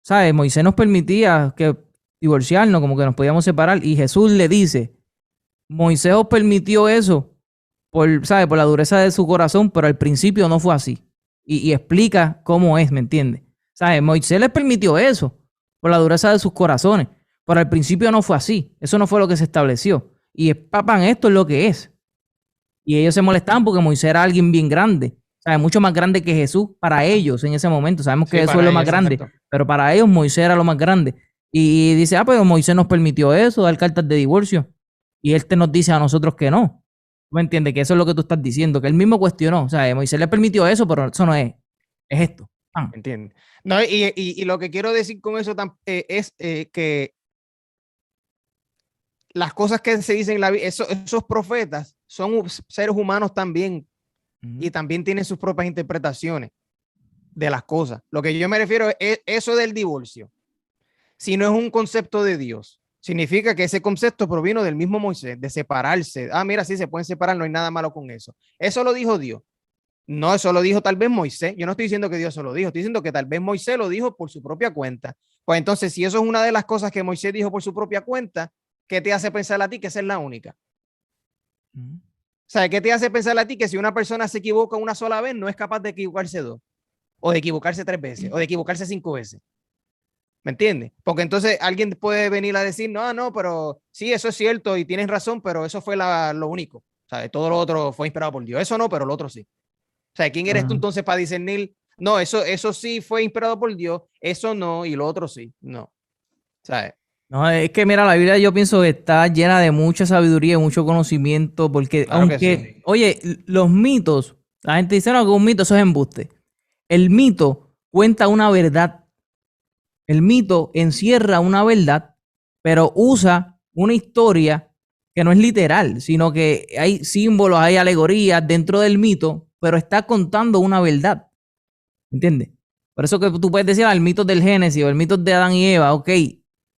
[SPEAKER 1] ¿sabes? Moisés nos permitía que divorciarnos, como que nos podíamos separar. Y Jesús le dice, Moisés os permitió eso por, ¿sabes? Por la dureza de su corazón, pero al principio no fue así. Y explica cómo es, ¿me entiendes? ¿Sabes? Moisés les permitió eso por la dureza de sus corazones, pero al principio no fue así. Eso no fue lo que se estableció. Y papan, esto es lo que es. Y ellos se molestaban porque Moisés era alguien bien grande, ¿sabes? Mucho más grande que Jesús para ellos en ese momento. Sabemos que
[SPEAKER 2] Sí,
[SPEAKER 1] Jesús es
[SPEAKER 2] para
[SPEAKER 1] lo más
[SPEAKER 2] ellos,
[SPEAKER 1] grande,
[SPEAKER 2] exacto.
[SPEAKER 1] pero para ellos Moisés era lo más grande. Y dice, pero Moisés nos permitió eso, dar cartas de divorcio. Y él te nos dice a nosotros que no. ¿Tú me entiendes? Que eso es lo que tú estás diciendo, que él mismo cuestionó. O sea, Moisés le permitió eso, pero eso no es. Es esto.
[SPEAKER 2] ¿Entiendes? No, y lo que quiero decir con eso es que las cosas que se dicen en la Biblia, esos profetas son seres humanos también y también tienen sus propias interpretaciones de las cosas. Lo que yo me refiero es eso del divorcio. Si no es un concepto de Dios, significa que ese concepto provino del mismo Moisés, de separarse. Mira, sí, se pueden separar, no hay nada malo con eso. Eso lo dijo Dios. No, eso lo dijo tal vez Moisés. Yo no estoy diciendo que Dios se lo dijo, estoy diciendo que tal vez Moisés lo dijo por su propia cuenta. Pues entonces, si eso es una de las cosas que Moisés dijo por su propia cuenta, ¿qué te hace pensar a ti que esa es la única? O sea, ¿qué te hace pensar a ti que si una persona se equivoca una sola vez, no es capaz de equivocarse dos? O de equivocarse 3 veces, o de equivocarse 5 veces. ¿Me entiendes? Porque entonces alguien puede venir a decir, no, pero sí, eso es cierto y tienes razón, pero eso fue lo único. O sea, todo lo otro fue inspirado por Dios. Eso no, pero lo otro sí. O sea, ¿quién eres tú entonces para discernir? No, eso sí fue inspirado por Dios, eso no, y lo otro sí. No. ¿Sabes?
[SPEAKER 1] No, es que mira, la Biblia yo pienso que está llena de mucha sabiduría y mucho conocimiento, porque
[SPEAKER 2] Claro que
[SPEAKER 1] aunque,
[SPEAKER 2] sí.
[SPEAKER 1] oye, los mitos, la gente dice, no, que un mito, eso es embuste. El mito cuenta una verdad. El mito encierra una verdad, pero usa una historia que no es literal, sino que hay símbolos, hay alegorías dentro del mito, pero está contando una verdad. ¿Entiendes? Por eso que tú puedes decir, el mito del Génesis o el mito de Adán y Eva, ok,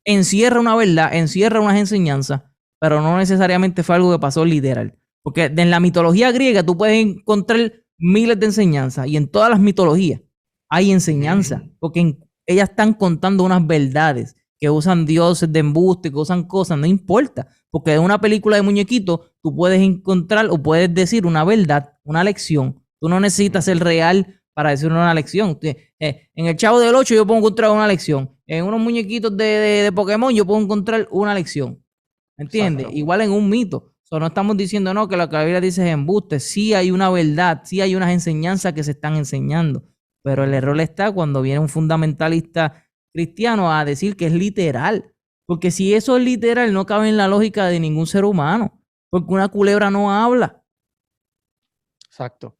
[SPEAKER 1] encierra una verdad, encierra unas enseñanzas, pero no necesariamente fue algo que pasó literal. Porque en la mitología griega tú puedes encontrar miles de enseñanzas y en todas las mitologías hay enseñanza, porque ellas están contando unas verdades que usan dioses de embuste, que usan cosas, no importa, porque en una película de muñequitos tú puedes encontrar o puedes decir una verdad, una lección. Tú no necesitas ser real para decir una lección. En el Chavo del 8 yo puedo encontrar una lección. En unos muñequitos de Pokémon yo puedo encontrar una lección. ¿Me entiendes?
[SPEAKER 2] Exacto.
[SPEAKER 1] Igual en un mito. So, no estamos diciendo no, que lo que la Biblia dice es embuste. Sí hay una verdad, sí hay unas enseñanzas que se están enseñando. Pero el error está cuando viene un fundamentalista cristiano a decir que es literal. Porque si eso es literal, no cabe en la lógica de ningún ser humano. Porque una culebra no habla.
[SPEAKER 2] Exacto.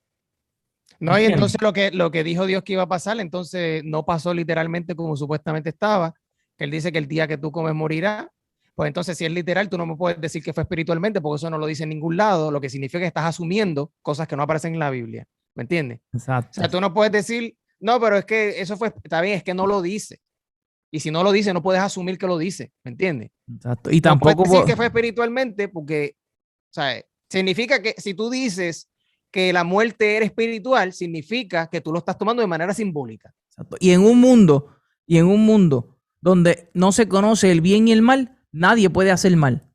[SPEAKER 2] No, y entonces lo que dijo Dios que iba a pasar, entonces no pasó literalmente como supuestamente estaba. Él dice que el día que tú comes morirás. Pues entonces, si es literal, tú no me puedes decir que fue espiritualmente, porque eso no lo dice en ningún lado, lo que significa que estás asumiendo cosas que no aparecen en la Biblia. ¿Me entiendes?
[SPEAKER 1] Exacto.
[SPEAKER 2] O sea, tú no puedes decir, no, pero es que eso fue, está bien, es que no lo dice. Y si no lo dice, no puedes asumir que lo dice. ¿Me entiendes?
[SPEAKER 1] Exacto. Y
[SPEAKER 2] No puedes
[SPEAKER 1] tampoco
[SPEAKER 2] decir que fue espiritualmente, porque, o sea, significa que si tú dices que la muerte era espiritual, significa que tú lo estás tomando de manera simbólica.
[SPEAKER 1] Exacto. Y en un mundo donde no se conoce el bien y el mal, nadie puede hacer mal.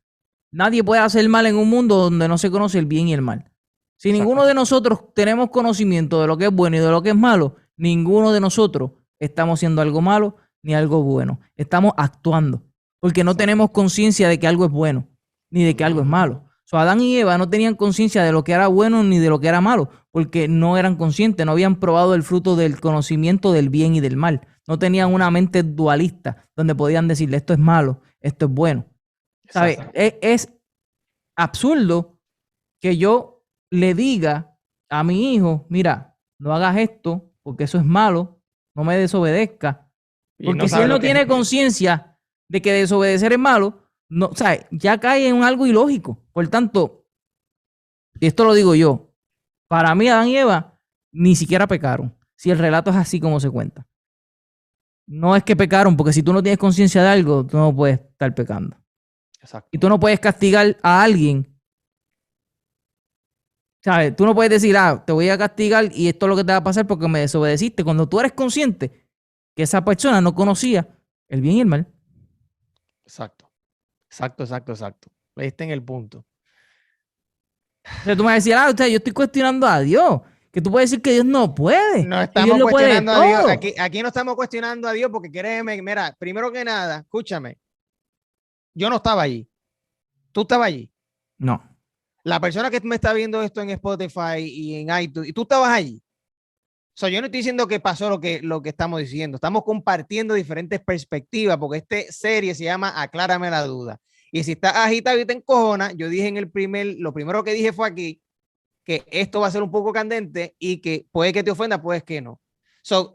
[SPEAKER 1] Nadie puede hacer mal en un mundo donde no se conoce el bien y el mal. Si
[SPEAKER 2] Exacto.
[SPEAKER 1] ninguno de nosotros tenemos conocimiento de lo que es bueno y de lo que es malo, ninguno de nosotros estamos haciendo algo malo ni algo bueno. Estamos actuando porque no
[SPEAKER 2] Exacto.
[SPEAKER 1] tenemos conciencia de que algo es bueno ni de que algo es malo. So, Adán y Eva no tenían conciencia de lo que era bueno ni de lo que era malo, porque no eran conscientes, no habían probado el fruto del conocimiento del bien y del mal. No tenían una mente dualista donde podían decirle esto es malo, esto es bueno. ¿Sabes? Es absurdo que yo le diga a mi hijo, mira, no hagas esto porque eso es malo, no me desobedezca. Porque si él no tiene conciencia de que desobedecer es malo, no, o sea, ya cae en algo ilógico. Por tanto, y esto lo digo yo, para mí Adán y Eva ni siquiera pecaron, si el relato es así como se cuenta. No es que pecaron, porque si tú no tienes conciencia de algo, tú no puedes estar pecando.
[SPEAKER 2] Exacto.
[SPEAKER 1] Y tú no puedes castigar a alguien. ¿Sabes? Tú no puedes decir, te voy a castigar y esto es lo que te va a pasar porque me desobedeciste. Cuando tú eres consciente que esa persona no conocía el bien y el mal.
[SPEAKER 2] Exacto. Exacto, exacto, exacto. Este en el punto.
[SPEAKER 1] O sea, tú me vas a decir, yo estoy cuestionando a Dios. Que tú puedes decir que Dios no puede.
[SPEAKER 2] No
[SPEAKER 1] Que Dios
[SPEAKER 2] estamos
[SPEAKER 1] lo puede
[SPEAKER 2] cuestionando a Dios.
[SPEAKER 1] todo.
[SPEAKER 2] Aquí no estamos cuestionando a Dios porque créeme, mira, primero que nada, escúchame, yo no estaba allí. Tú estabas allí.
[SPEAKER 1] No.
[SPEAKER 2] La persona que me está viendo esto en Spotify y en iTunes, y tú estabas allí. Yo no estoy diciendo que pasó lo que estamos diciendo. Estamos compartiendo diferentes perspectivas porque esta serie se llama Aclárame la duda. Y si estás agitado y te encojona, yo dije lo primero que dije fue aquí, que esto va a ser un poco candente y que puede que te ofenda, puede que no.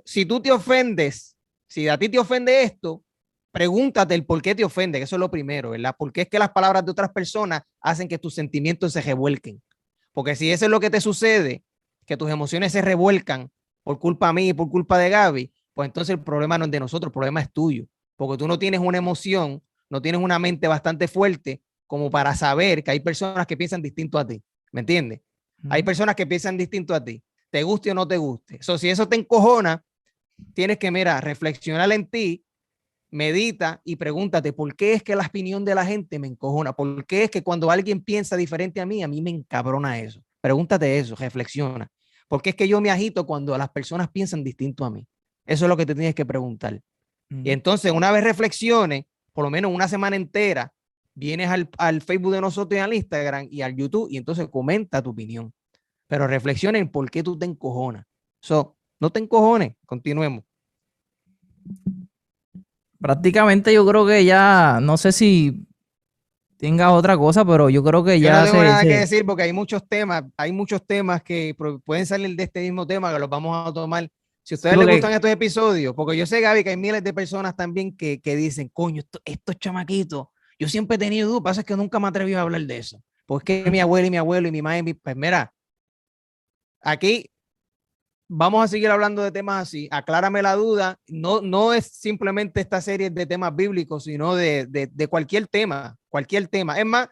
[SPEAKER 2] Si tú te ofendes, si a ti te ofende esto, pregúntate el por qué te ofende, que eso es lo primero, ¿verdad? ¿Por qué es que las palabras de otras personas hacen que tus sentimientos se revuelquen? Porque si eso es lo que te sucede, que tus emociones se revuelcan por culpa mía y por culpa de Gaby, pues entonces el problema no es de nosotros, el problema es tuyo. Porque tú no tienes una emoción, no tienes una mente bastante fuerte como para saber que hay personas que piensan distinto a ti. ¿Me entiendes? Hay personas que piensan distinto a ti, te guste o no te guste. Si eso te encojona, tienes que, mira, reflexionar en ti, medita y pregúntate por qué es que la opinión de la gente me encojona, por qué es que cuando alguien piensa diferente a mí me encabrona eso. Pregúntate eso, reflexiona. ¿Por qué es que yo me agito cuando las personas piensan distinto a mí? Eso es lo que te tienes que preguntar. Y entonces, una vez reflexiones, por lo menos una semana entera, vienes al Facebook de nosotros y al Instagram y al YouTube y entonces comenta tu opinión. Pero reflexiona en por qué tú te encojonas. No te encojones, continuemos.
[SPEAKER 1] Prácticamente yo creo que ya, no sé si tengas otra cosa, pero yo creo que
[SPEAKER 2] Yo
[SPEAKER 1] ya
[SPEAKER 2] no tengo nada que decir porque hay muchos temas que pueden salir de este mismo tema que los vamos a tomar. Si a ustedes les gustan estos episodios, porque yo sé, Gaby, que hay miles de personas también que dicen, coño, estos chamaquitos, yo siempre he tenido dudas, pasa que nunca me atreví a hablar de eso. Porque es que mi abuela y mi abuelo y mi madre, pues mira, aquí vamos a seguir hablando de temas así. Aclárame la duda. No es simplemente esta serie de temas bíblicos, sino de cualquier tema, cualquier tema. Es más,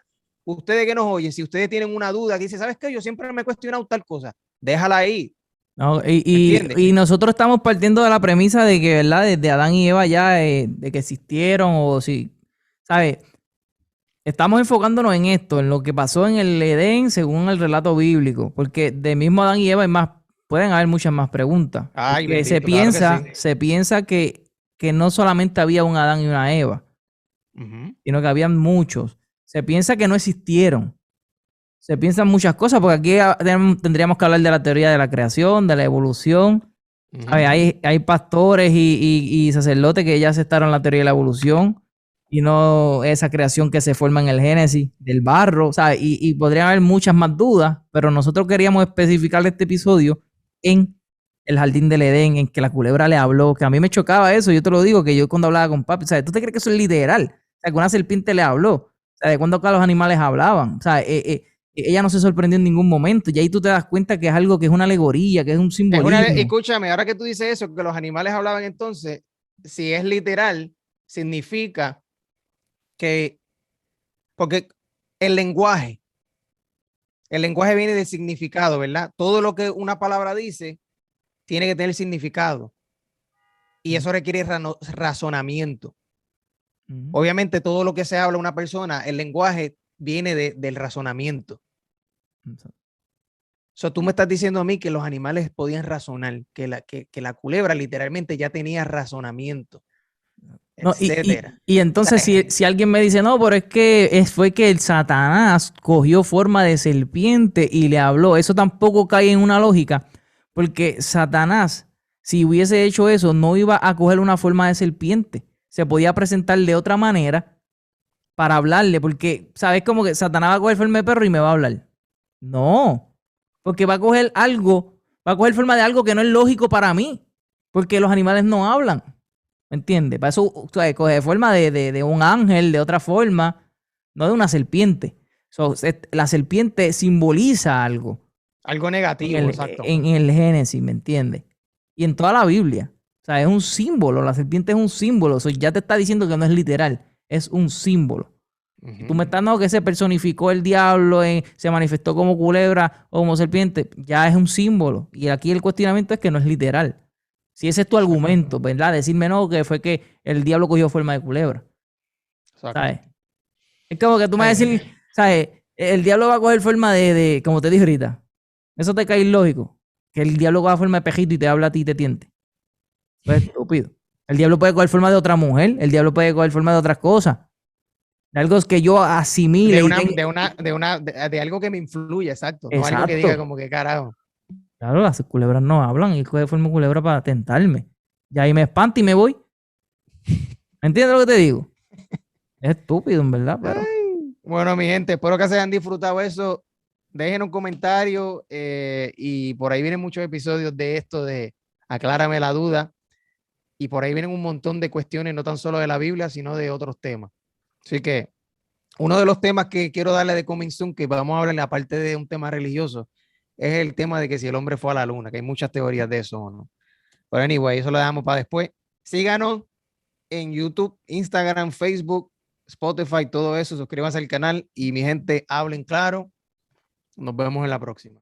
[SPEAKER 2] ustedes que nos oyen, si ustedes tienen una duda, que dice, ¿sabes qué? Yo siempre me he cuestionado tal cosa. Déjala ahí.
[SPEAKER 1] No, y nosotros estamos partiendo de la premisa de que, ¿verdad? Desde Adán y Eva ya, de que existieron o si, ¿sabes? Estamos enfocándonos en esto, en lo que pasó en el Edén según el relato bíblico, porque de mismo Adán y Eva hay más, pueden haber muchas más preguntas.
[SPEAKER 2] Ay, bendito,
[SPEAKER 1] se piensa que no solamente había un Adán y una Eva, sino que habían muchos. se piensa que no existieron. Se piensan muchas cosas, porque aquí tendríamos que hablar de la teoría de la creación, de la evolución. Hay pastores y sacerdotes que ya aceptaron la teoría de la evolución y no esa creación que se forma en el Génesis del barro, ¿sabes? Y podrían haber muchas más dudas, pero nosotros queríamos especificar este episodio en el jardín del Edén, en que la culebra le habló, que a mí me chocaba eso, yo te lo digo, que yo cuando hablaba con papi, ¿sabes? ¿Tú te crees que eso es literal? O sea, que una serpiente le habló, o sea, de cuando acá los animales hablaban, o sea, ella no se sorprendió en ningún momento, y ahí tú te das cuenta que es algo que es una alegoría, que es un simbolismo.
[SPEAKER 2] Escúchame, ahora que tú dices eso, que los animales hablaban entonces, si es literal, significa que, porque el lenguaje viene del significado, ¿verdad? Todo lo que una palabra dice tiene que tener significado y eso requiere razonamiento. Obviamente todo lo que se habla una persona, el lenguaje viene del razonamiento. So, tú me estás diciendo a mí que los animales podían razonar, que la culebra literalmente ya tenía razonamiento,
[SPEAKER 1] no,
[SPEAKER 2] etcétera.
[SPEAKER 1] Y entonces si alguien me dice, no, pero es que fue que el Satanás cogió forma de serpiente y le habló, eso tampoco cae en una lógica, porque Satanás, si hubiese hecho eso, no iba a coger una forma de serpiente, se podía presentar de otra manera para hablarle, porque, ¿sabes? Como que Satanás va a coger forma de perro y me va a hablar. No, porque va a coger forma de algo que no es lógico para mí, porque los animales no hablan. ¿Me entiendes? Para eso, o sea, coge forma de un ángel, de otra forma, no de una serpiente. La serpiente simboliza algo.
[SPEAKER 2] Algo negativo, exacto.
[SPEAKER 1] En el Génesis, ¿me entiendes? Y en toda la Biblia. O sea, es un símbolo. La serpiente es un símbolo. Ya te está diciendo que no es literal. Es un símbolo. Tú me estás dando que se personificó el diablo, se manifestó como culebra o como serpiente. Ya es un símbolo. Y aquí el cuestionamiento es que no es literal. Si ese es tu argumento, ¿verdad? Decirme no, que fue que el diablo cogió forma de culebra. ¿Sabes? Es como que tú me vas a decir, ¿sabes? El diablo va a coger forma como te dije ahorita. Eso te cae ilógico. Que el diablo coja forma de pejito y te habla a ti y te tiente. Pues es estúpido. El diablo puede coger forma de otra mujer. El diablo puede coger forma de otras cosas. De algo que yo asimile.
[SPEAKER 2] De algo que me influye, exacto. No algo que diga como que carajo.
[SPEAKER 1] Claro, las culebras no hablan y coge forma de culebra para tentarme. Y ahí me espanta y me voy. ¿Me entiendes lo que te digo? Es estúpido, en verdad, pero...
[SPEAKER 2] Bueno, mi gente, espero que se hayan disfrutado eso. Dejen un comentario y por ahí vienen muchos episodios de esto de Aclárame la Duda. Y por ahí vienen un montón de cuestiones, no tan solo de la Biblia, sino de otros temas. Así que uno de los temas que quiero darle de coming soon, que vamos a hablar aparte de un tema religioso, es el tema de que si el hombre fue a la luna, que hay muchas teorías de eso, ¿no? Pero anyway, eso lo dejamos para después. Síganos en YouTube, Instagram, Facebook, Spotify, todo eso. Suscríbanse al canal y mi gente, hablen claro. Nos vemos en la próxima.